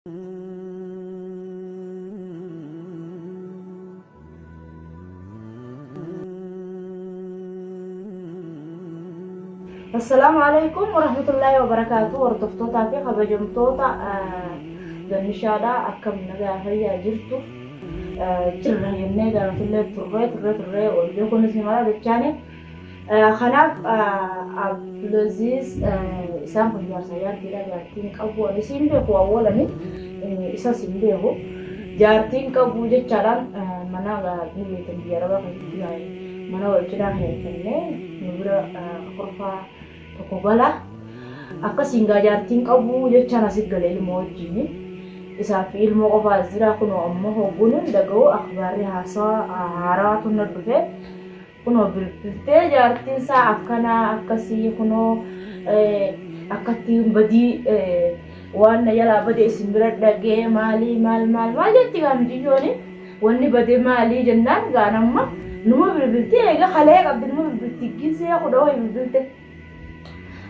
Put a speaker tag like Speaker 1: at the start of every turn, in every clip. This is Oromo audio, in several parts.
Speaker 1: السلام عليكم ورحمة الله وبركاته. وردفتوتا في خبجمتوتا جنشادا أكم نجا هيا جرتو جرة ينيجا نتلة ترى والجوكون اسمه مالا دكاني خناف عبدالعزيز إسام خيار سيار كذا جارتين كابو نسيم ده هو أولا ني إسا سيم ده هو جارتين كابو جت جاران منا غادي تنبيارا بقى منا وجدا هي كنه نبرة خرفة تقبلا akka singaa jaartiin qabu jecha nasit galee ilmoo wajjin isaa fi ilmoo qofaa jira kunoo ammoo hogguun dhaga'u akhbaarri haaraa tunna dhufe kunoo bilbiltee jaartiin isaa akkanaa akkasii kunoo akkatti badii waan na jalaa badee isin bira dhagee maal jetti gaamjiyyooni wanni badee maalii jennaan gaanamma numa bilbiltee egaa halee qabdi numa bilbilti gisee kudhaa wayi bilbilte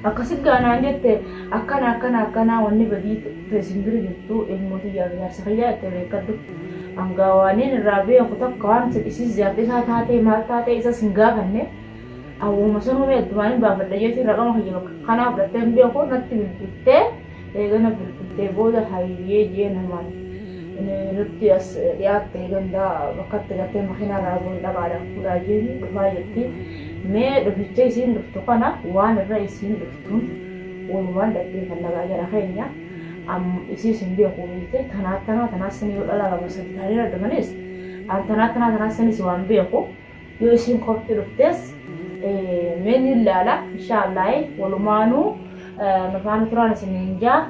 Speaker 1: akkasi gaanaan jette akkana wanni badii teessimbiri jirtu ilmooti jaarsa fayyaa itti beekaddu hangaawaniin irraa beeku takka waan isis jaartii isaa taatee maal taatee isa sin gaafanne awwuma sanuu beektumaaniin baafadha jechuun raqama fayyadu kanaaf fudhattee hin beeku natti bilbiltee eegana bilbiltee booda hayyee jee namaan nutti as dhiyaattee gandaa bakkatti gattee makiinaa raabuu dhabaadhaan fuudhaa jeeni dhufaa jetti mee dhuficha isiin dhuftu kana waan irra isiin dhuftuun walumaan dhaqee kan nagaa jala keenya isiis hin beeku beekte tanaas sanii yoo dhala lama sadii taanee addamanis tanaas sanis waan beeku yoo isiin kopti dhuftes mee ni ilaala inshaallah walumaanuu nufaan turaan isiniin jaa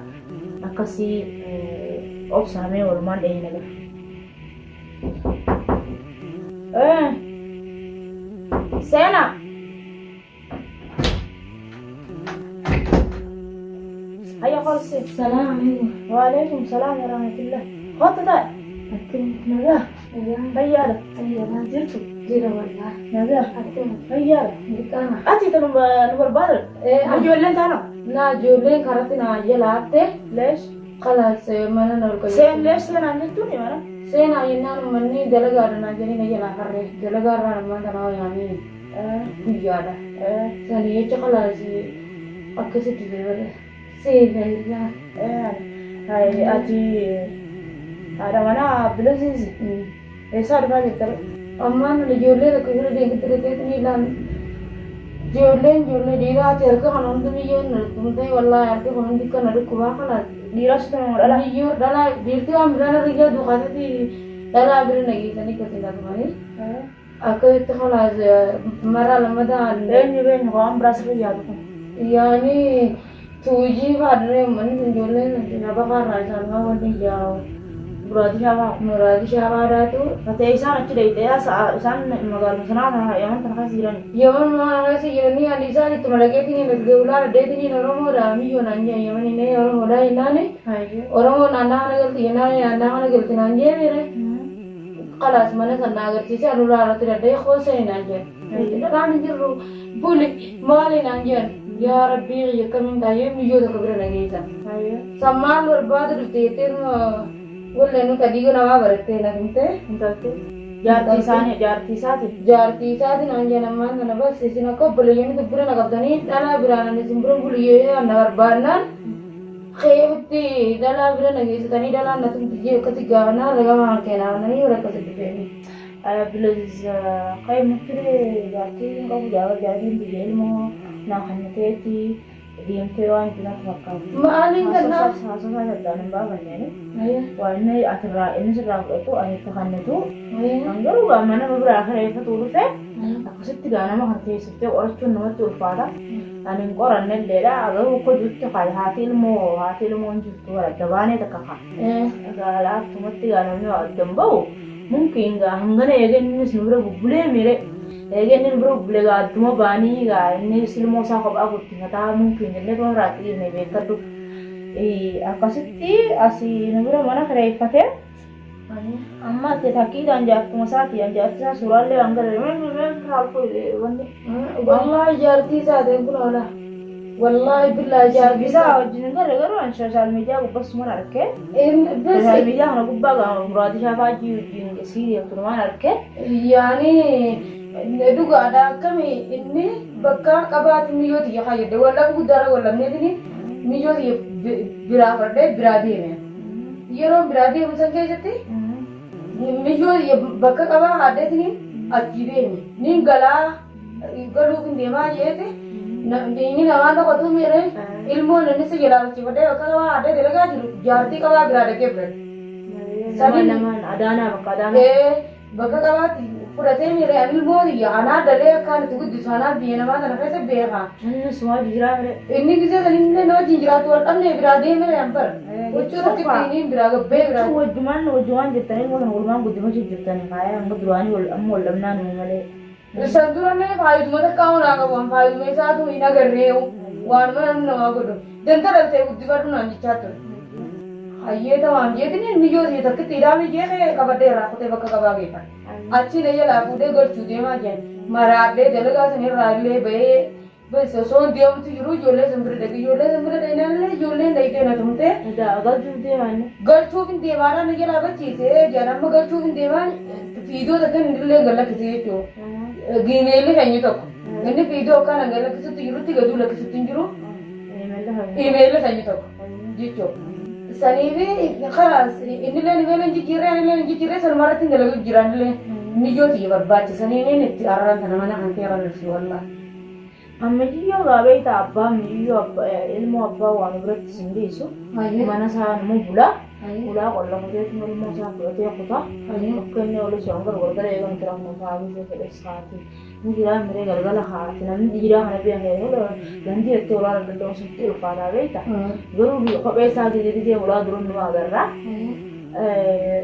Speaker 1: akkasii obsamee walumaan dheeyina gara Sena. هيا خلصي.
Speaker 2: السلام عليكم.
Speaker 1: وعليكم السلام ورحمة الله. خط ده.
Speaker 2: أكيد نجا.
Speaker 1: هيا له.
Speaker 2: هيا ما
Speaker 1: جرتو.
Speaker 2: جرا والله.
Speaker 1: نجا.
Speaker 2: أكيد.
Speaker 1: هيا له.
Speaker 2: نكانا.
Speaker 1: أتي تنو بدر. أجولين تانو.
Speaker 2: نا جولين كارتنا يلاته.
Speaker 1: ليش؟
Speaker 2: خلاص ما نقول.
Speaker 1: سين ليش سين عندتوني وانا؟
Speaker 2: سين عينا مني دلقارنا جاني نجلا كره دلقارنا ما تناو يعني بيجادا. سني خلاص أكسي تزوره. سين هيا. هاي أتي هذا منا عبدالعزيز. إيش ما جبتره؟ أما نجولين كبير ديك تريتني لان جولين ديرا تركه هنون تميون نرتمتي والله أركي هنون ديك نركوا خلاص
Speaker 1: ديراش تنو ولا
Speaker 2: نيو دلا ديرتي أم دلا رجع دخاتي دلا أبري نجي تاني كتير تماني أكيد خلاص مرة لما ده
Speaker 1: بين هو براسك يادكم
Speaker 2: يعني توجي فادري من جولين نبغى راجع ما ودي جاو مراد شابا راتو
Speaker 1: فتى إنسان أكيد يتيا إنسان مقال مسنا يوم تنخسيران
Speaker 2: يوم ما خسيرني يعني إنسان تملكتني نقولا ردتني نرمو رامي يونانيا يوم إني يوم ولا إناني أورمو نانا نقولتي إناني نانا نقولتي نانجي ميرة خلاص mana sana agar sisi anu lara tidak ada khosa inanjan itu kan jiru boleh mal inanjan ya Rabbi ya kami tahu mijo tak berapa lagi itu saman berbuat itu itu boleh nu tadi guna apa berarti nanti
Speaker 1: untuk jarti sani
Speaker 2: inanjan aman karena bas sisi nak boleh yang itu berapa nak abdani tanah berana ni simbro boleh ya nabar banan خيبتي دلا برنا جيس تاني دلا نتوم تجي كتيجا أنا رجع معك أنا ناني ولا كتيجي
Speaker 1: بلز قيم كده جاتي كم جاوا بيجي مو نحن تيتي ديم تيوان كنا تفكر
Speaker 2: ما أنا كنا
Speaker 1: ساسا جدنا بابا يعني وأنا أترى إن سراب itu أنا تخنتو أنجلو بامنا ببرا آخر إيه فتورو فيه aku sih tiga nama hati setiap orang cuma nama tuh pada aning koran nellera agar uko juttu kali hati ilmu juttu ada bane tak kakak agak cuma tiga nama dembau mungkin nggak hanggane egen ini sebenarnya bule mere egen ini bule gak cuma bani gak ini silmo sakop aku tinggal tahu mungkin jadi tuh rati ini beker tuh aku sih asih sebenarnya mana kerja fatih amma te takida anja kumasati anja asa suralle angale men halko wande
Speaker 2: wallahi jarti sa den kunola wallahi billahi
Speaker 1: Bisa bisa wajjin garagaru an social media gubbas mun arke. Social media hana gubba ga muradi shafa ji wajjin siri turman arke.
Speaker 2: Yani duga ada kami ini bakka qabat miyoti ya khayde wala gudara wala medini miyoti bira farde bira dine yero bira di musan ke jati miyoti bakka qaba hadetini ajibeni ni gala galu ndema yete na dini na wanda ko tumire ilmo ne se gela ci wade bakka qaba hade delaga jarti qaba bira de kebre
Speaker 1: Sama naman adana bakka adana.
Speaker 2: bakka qaba furate mire ilmo ya ana dale kan tu dusana biena ma na kase beha
Speaker 1: Annu semua jira mere.
Speaker 2: inni gise salinne no jinjira to anne birade mere ampar ucuru kitini biraga be biraga
Speaker 1: Wajuman jitani mo ngulman guduma jitani kaya ang budruani wal ammo lamna no male.
Speaker 2: संतुलन में भाई तुम्हारे कौन आगा वो भाई तुम्हें साथ हुई ना कर रहे हो वार में हम नवा करो जनता रहते हैं उद्दी बार ना निचात ये तो हम ये नहीं नियो ये तक तेरा भी ये है कबड्डे राखते बक्का कबा गई पर अच्छी नहीं है लाफुदे गड़ चुदे मा जाए मरादे दलगा से नहीं राले बे बस सोन दियम तो यूरो जोले संबरे देना ले जोले नहीं देना तुमते
Speaker 1: Agal jute man.
Speaker 2: गड़ चुबिन देवाना नहीं लागा चीज़ है जन्म गड़ चुबिन देवान फीडो तक निकले गला किसी चो गिनेले कहीं तो ini video kan agak lagi setiru 3 lagi setiru email kayaknya tuh gitu sani ini خلاص ini le jikire selmara tinggal lagi jiran le nijo ti barbaci sani ini tiaran tanamana hantiran nasi wallah
Speaker 1: Amma jiyo gabe ta abba miyo abba ilmu abba wa nubrat sindisu. Mana sa mu bula kolla mu te mu mo sa ko te ko ta. Kenne ole songar gorgare egon tram mo fa mi se fele saati. Mu gira mere galgala ha tinan gira hana be ngere gandi ette ola do sutti fa da veita. Guru bi ko be sa di di ola durun ma garra.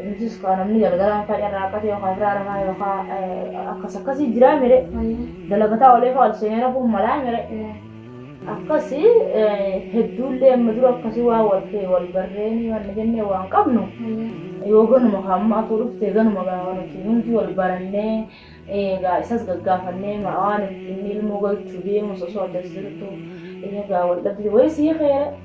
Speaker 1: Ntis kana mi galgala fa yarra ka te ko ra ma yo ka akasakasi gira mere. Dalagata ole fa alsena fu mala mere. Akkasi heddulle madura akkasi waa walke wal barreeni wal jenne waan qabnu yogon muhammad turufte gan magawana tinunti wal baranne ga isas gaggafanne ma'an ilmu gal chude musoso tasirtu ga wal dabdi way si khair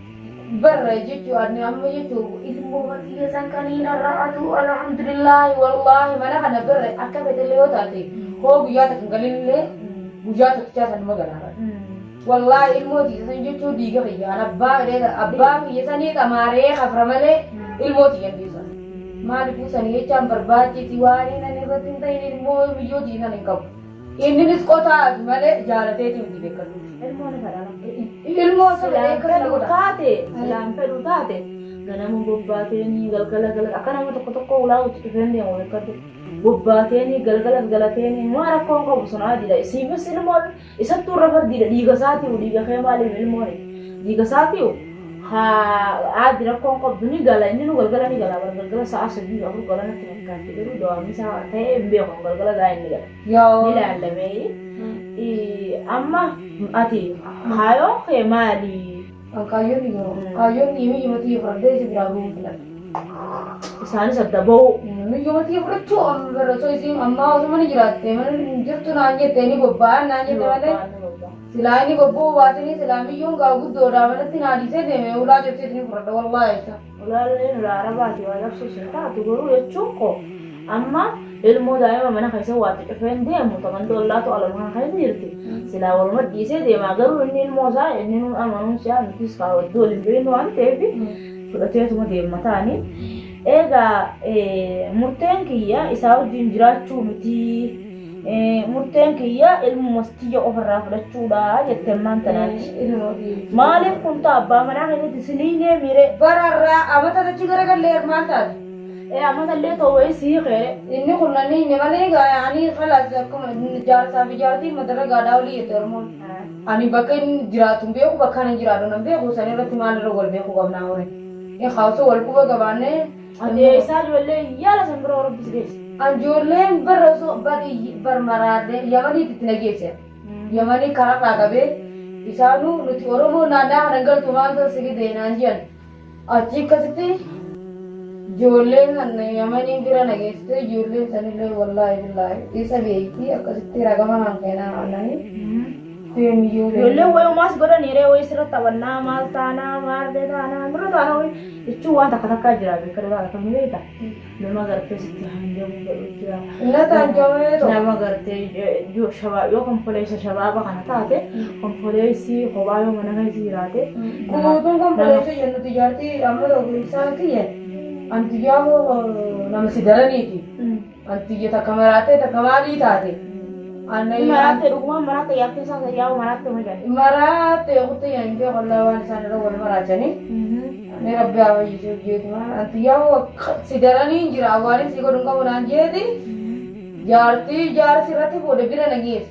Speaker 2: barra jitu anni amma jitu ilmu watiya sankanina ra'atu alhamdulillah wallahi mana kana barra akabe le yotati ho guyata kangalille guyata kichatan magana والله الموت يسنجتو ديغا يا أبا يسني تماري خفرمله الموت ينديسا ما نفوسني يجام برباتي تيواري ننبتين تاين الموت بيجو جينا نكب إني نسقطا ماله جالتي تودي بكرو الموت
Speaker 1: سلام فلوتاتي ganamu bobbaateni galgala akana mo tokko ulaa uti fendi mo lekado bobbaateni galgala teni mara ko busona dida isi ilmo isattu rafar diga saati diga khemali ilmo diga saati ha adira ko duni gala ni no galgala ni galgala saa sadi aru galana tinka tiru do amisa te mbe ko galgala da ni
Speaker 2: yo
Speaker 1: ila lame amma ati hayo khemali
Speaker 2: kayu ni mi mati frade si biragu bulan
Speaker 1: isani sabda bau
Speaker 2: mi mati frade tu amber so isi amma usmani jirate man jirtu nanye teni gobba nanye tewale silai ni gobbo watini silami yung gagu dora man tinadi se de me ula jete ni frade wallahi sa
Speaker 1: ula le ula arabati wa nafsu sita tu guru yachoko amma ilmu daima mana kaisa wati kefende mu taman do Allah to alam kan dirti sila wal madi se de magaru inni ilmu sa inni amanu sya ntis ka do limbino ante bi fudate to de matani ega murtenkiya isaw jinjirachu miti murtenkiya ilmu mastiya ofra fulachuda jetteman tanati malif kunta abba mana ne disline mire
Speaker 2: bararra amata da chigara galle mata
Speaker 1: amma le to way si khe
Speaker 2: inni kullani ne mane ga yani khalas kum jar sa bijarti madara gadawli termon ani bakin jiratum be ko bakane jirado nambe ko sane rati mal ro golbe ko gabna hore e khawso wal ko gabane
Speaker 1: ade sal wale yala sambro rabbis ges
Speaker 2: anjole baraso bar marade yamani titnagese yamani karaka gabe isanu nuti oromo nana hangal tuman to sigi denanjian achi kasiti jolle hanne yamani bira nageste jolle sanile wallahi billahi isa beiti akasitti ragama hankena anani
Speaker 1: Ijoollee wayumaas godhan yeroo wayii sirratti taphannaa maal taanaa maal taanaa biroo taanaa wayii jechuun waan takka takkaa jira beekadha taata kan beekta nama gartee sitti hanjamu godhu jira nama gartee yoo konfoleessa shabaaba kana taate konfoleessi kophaa yoo mana keessa jiraate
Speaker 2: guutuun konfoleessa jennuti ijaartii amma tokko isaati antiyyaa nama si daraniiti antiyya takka maraatee takka maalii taate
Speaker 1: maratte dhuguma maratte yaatti isaa yaa'u maratte majan
Speaker 2: maratte kutte yange walla waan isaan irra wal maraachani ne rabbi awayyisee jeetuma antiyyaa sidaranii jira waan si godhun qabu naan jeeti jaartii jaarsi irratti fuudhe bira nagees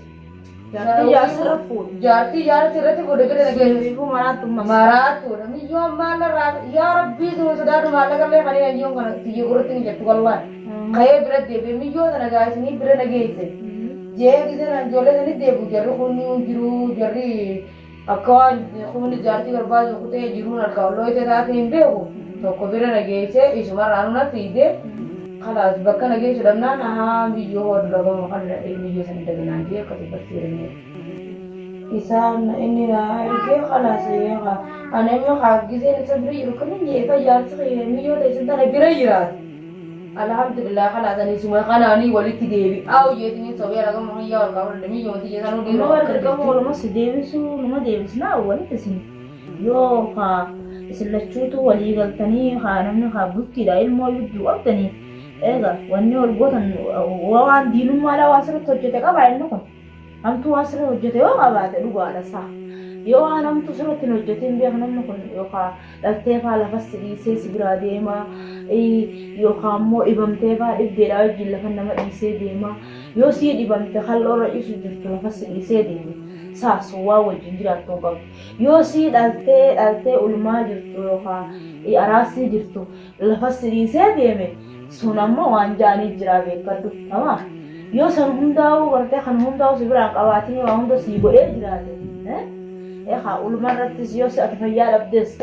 Speaker 2: jaartii jaarsi irratti fuudhe bira nagees maraattu miyyoo maala yaa rabbii sun sodaatu maallaqallee kan yanjiyoon kana tiyya gurratti ni jettu wallaan kayee bira deebi'e miyyoo tana gaasanii bira nageesse jee gisana ijoollee sanii deebi'u jarri kunni jiru jarri akka waan kunni jaartii barbaadu kutee jiruun harka walloo ite taate hin beeku tokko bira nageesse isumarraa nuna fiide kalaas bakka nageessu dhabnaan ahaa biyyoo hodhu dhagamu kan biyyoo sanii daganaan jee akkasii barsiiranii isaan inni ergee kalaas yeeqa ana immoo giseen isa bira jiru kamin jeefa jaarsi biyyoo ta'e tana bira jiraate alhamdulillah khalas ani semua kanani walitti deebi au jeetini sobiya laga mo ya wal kawal demi yonti jesanu di
Speaker 1: no wal ka mo lo mas deebisu no deebis na walitti sin yo ha isilachuutu walii galtanii ha namni ha butti da ilmoo yuddu abtanii eega wanni wal gotan waan diinummaa la wasirratti hojjete qaba inni kun amtu wasirratti hojjete yoo qabaate dhugaadha saa yoo namtu sirratti hojjeteen beeku namni kun yookaan dhaltee faa lafas dhiisee si biraa deema yookaan immoo dhibamtee faa dhibdeedhaa wajjin lafa nama dhiisee deema yoo sii dhibamte kalloorra dhiisu jirtu lafas dhiisee deeme saasuwaa wajjin jiraattuu qabu yoo sii dhaltee ulmaa jirtu yookaan araasii jirtu lafas dhiisee deeme sun ammoo waan jaanii jira beekadhu tamaa yoo san hundaa'uu gartee kan hundaa'uu si biraan qabaatiin waa hunda sii godhee jiraate ها والمرة تسيوس أتفيال أبدس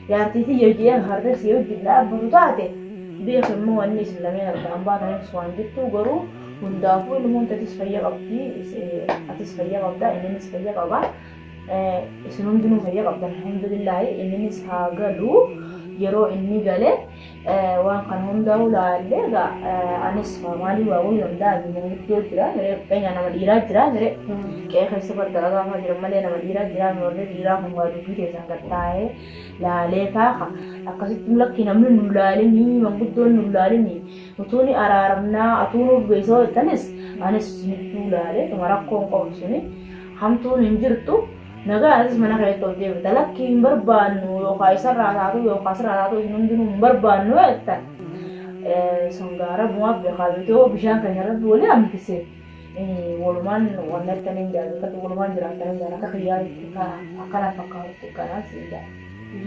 Speaker 1: يارتي يجي هردس يوجد لا بروتاتي بيخ مو الناس اللي من الأنباط نفس وانجتو قرو وندافو اللي مو تتسفيا قبدي أتسفيا قبدا إني نسفيا قبا سنون جنو فيا قبدا الحمد لله إني نسها قالو yeroo inni gale waan kan hunda ulaallee anis maali waa hundaa biyyoo jira qeenya nama dhiiraa jira qe'ee keessa bardaragaa ma jira malee nama dhiiraa jira warri dhiiraa kun waa dubbii keessan gattaa'ee laalee kaaqa akkasitti lakki namni nu laalini manguddoon nu laalini utuuni araaramnaa atuunuuf beesoo jettanis anis nittuu laalee tuma rakkoon qabu suni hamtuun hin jirtu nagaa asis mana keessatti ol deebita lakki hin barbaannu yookaan isarraa taatu yookaan asirraa taatu isin hundinuu hin barbaannu jettan sangaara bu'aaf beekaabitoo bishaan kan irratti walii hambise walumaan waan arganii jaallatatu walumaan jiraatanii jaalata kiyyaa akkana fakkaatu kanaas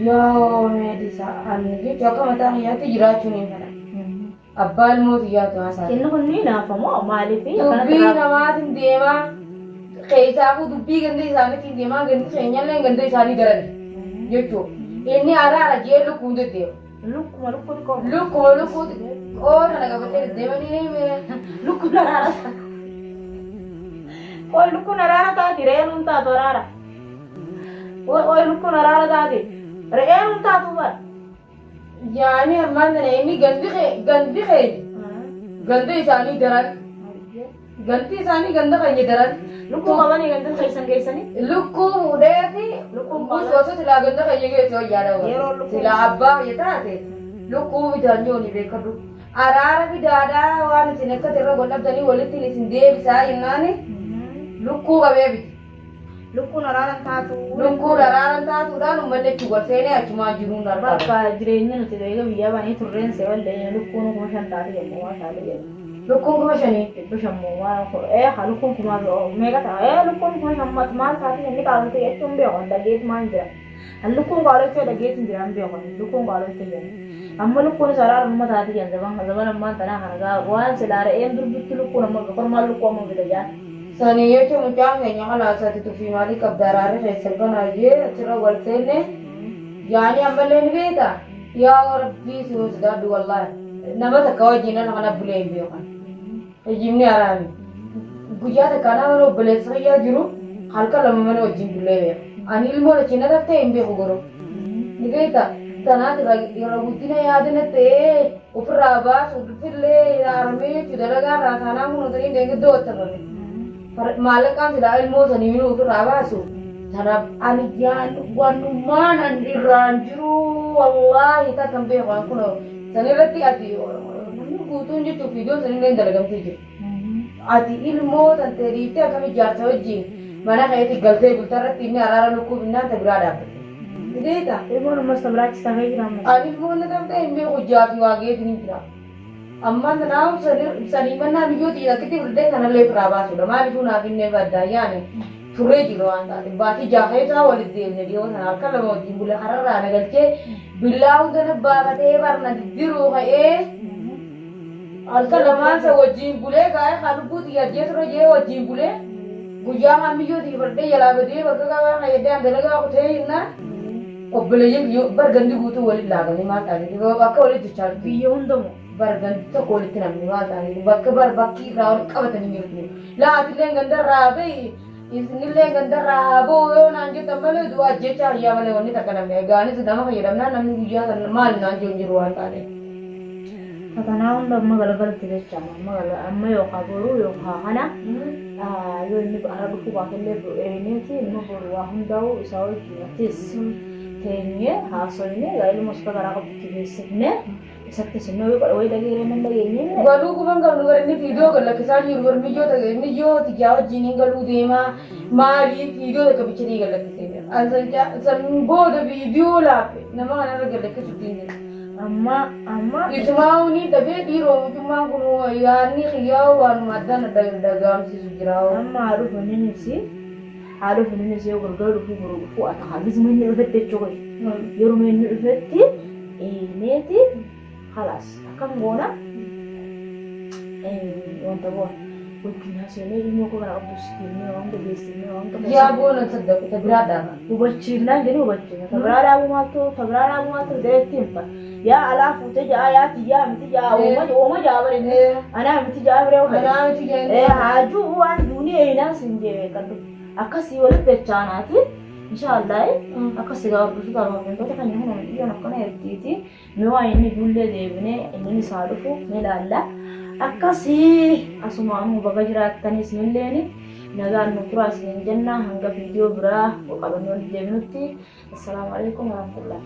Speaker 2: yoo meedisa ani jechuun akka mataa kiyyaatti jiraachuun hin fedha abbaa ilmooti yaatu haasaa
Speaker 1: inni kun ni naafamoo maaliif
Speaker 2: dubbii namaatiin deemaa keessaafuu dubbii ganda isaaniitiin deemaa gandi keenyallee ganda isaanii darani jechuudha. Inni araara jee lukkuun deddeema. Lukkuma oo kana qabatee deddeemanii
Speaker 1: lukkuun araara Oi lukkuun araara taati re'een taatu araara. Oi lukkuun araara taati re'een taatu bara.
Speaker 2: Yaani ammaan kana inni gandi ganda isaanii daran. Ganti isaanii ganda keenya daran.
Speaker 1: Lukkuu qabanii ganda keessanii?
Speaker 2: Lukkuu fuudheeti lukkuun gosa silaa ganda keenya keessa hojjaadha. Silaa abbaa biyya taate lukkuu bitaan jooni beekadhu. Araara bidaadhaa waan isin akka irra godhabdanii walitti isin deebisaa jennaani lukkuu qabee biti.
Speaker 1: Lukkuun araaran taatu.
Speaker 2: Lukkuun araaran taatuudhaan uummanni achi gorseenee achumaa jiruun darbaa.
Speaker 1: Bakka jireenya nuti eega biyya banii turreen seewallee lukkuun kuma shan taate jennee waan taate jenna.
Speaker 2: Lukkuun kuma shanii
Speaker 1: bishammoo waan lukkuun kuma meeqa ta'a lukkuun kuma shan maal taate jennee qaalota jechuun beekan dhageet maan jira. Lukkuun qaalota dhageet hin jiran beekan lukkuun qaalota jenna. Amma lukkuun isa araara amma taate jenna zaman ammaan tanaa kana gaa waan silaa re'een durbitti lukkuun amma kormaan lukkuu amma bita jaan.
Speaker 2: Sani jechuun mucaan keenya kalaasatti tufii maalii qabda araarri keessan kana jee achirra wal seenne yaani ammallee ni beekta yaa rabbii si hojjetaa wallaahi nama takka wajjin kana bulee hin beekan. Ejimni araami guyyaa takka nama obboleessa fayyaa jiru halkan lama mana wajjin bullee ani ilmoo lachiina taftee hin beeku garuu ni beekta tanaati irra guddina yaadina ta'ee ofirraa baasu dhufillee ilaalamee jechuudha dalagaa irraa taanaa kunuunsanii deeggartuu wattafalle maallaqaan silaa ilmoo sanii minuu ofirraa baasu tanaaf ani wanummaan an irraan jiru wallaahi takkan beeku an kunoo sanirratti ati namni guutuun jechuuf viidiyoon sanillee hin dalagamtee jiru ati ilmoo tantee dhiiftee akkam ijaarsa wajjin mana keetti galtee bultarratti inni araara lukkuu binnaan ta biraa dhaabbate Dita,
Speaker 1: ilmoon ammas tabraachisaa kan jiramu.
Speaker 2: ani ilmoon na tamtee hin beeku jaafi waageetiin hin jira amma naaf sanii mannaa biyyooti jedhakitti furdee kanallee firaa baasudha maaliifuu naaf innee baddaa yaane turree jiru waan taate baatii jaafee isaa walitti deemne dhiyoo sana akka lama wajjin bule hararraa nagalchee billaa hunda na baafatee barna diddiruu ka'ee halkan lamaan sa wajjin bulee kaa'ee kan lubbuuti yaajjee ture jee wajjin bulee guyyaa haan biyyooti furdee jalaa badee bakka qabaa qayyadee an dalagaa kutee hinnaa obboleeyyan bargandi guutuu waliin laaganii maal taatee akka walitti chaarti
Speaker 1: biyya hundamu
Speaker 2: bargandi tokko walitti namni maal taatee bakka bakki irraa wal qabatanii jirtu laatillee gandarraa bahi isinillee gandarraa boo yoo naan jettan malee du'aa jecha hayyaa malee wanni takka namni eegaanis nama fayyadamnaa namni guyyaa sana maal naan jiru jiru waan taatee.
Speaker 1: Fatanaa hunda amma galagalatti jecha amma yookaan boruu yookaan kana yoo inni bara dhufuu baatellee bu'eeneeti inni boru waa hundaa'u isaa wajjin atis teenyee haasofnee ilmoo isa garaa qabdu geessifnee isatti sinnoo yoo qadha wayii dhageeree nan dhageenye.
Speaker 2: Galuu kuban qabnu gara inni viidiyoo gallakkisaa jiru bara miyyoo ta'e miyyoo tijaa wajjin hin galuu deemaa maalii viidiyoo takka bichanii gallakkisee jira. San booda viidiyoo laafe nama kanarra gallakkisuutti hin jiru.
Speaker 1: amma
Speaker 2: Ismaa'uuni dhabee dhiiroo mucummaan kun yaadni xiyyaa waan addaan dagaamsiisu jira.
Speaker 1: amma haadha finnis yoo gargar dhufuu ata halisma inni dhufetti jechuudha. Yeroo inni dhufetti neeti halas akkam goona wanta goona wajjin haasofnee ilmoo koo kana qabdus ilmoo wanta geessinee wanta
Speaker 2: Yaa boona saddaqu tabiraa dhaaba.
Speaker 1: hubachiifnaan jedhu hubachiifna tabiraa dhaabuu maaltu deetti hinfa yaa alaa fuutee jaa yaa tiyyaa miti jaa ooma jaa bare anaa miti jaa bare
Speaker 2: Anaa miti jaa
Speaker 1: haajuu waan duunii eenaa sin jee kaddu akkasii walitti dachaanaati inshaallah akkasii gaafatu taa'uumtoota kan inni hundiyyoon akkana ertiiti mee waa inni bullee deebinee inni isaa dhufu mee laalla akkasii asumaanuu baga jiraattanis milleeni nagaan nu turaa isin jenna hanga viidiyoo biraa qabannoo deebinutti assalaamu alaikum warahmatullahi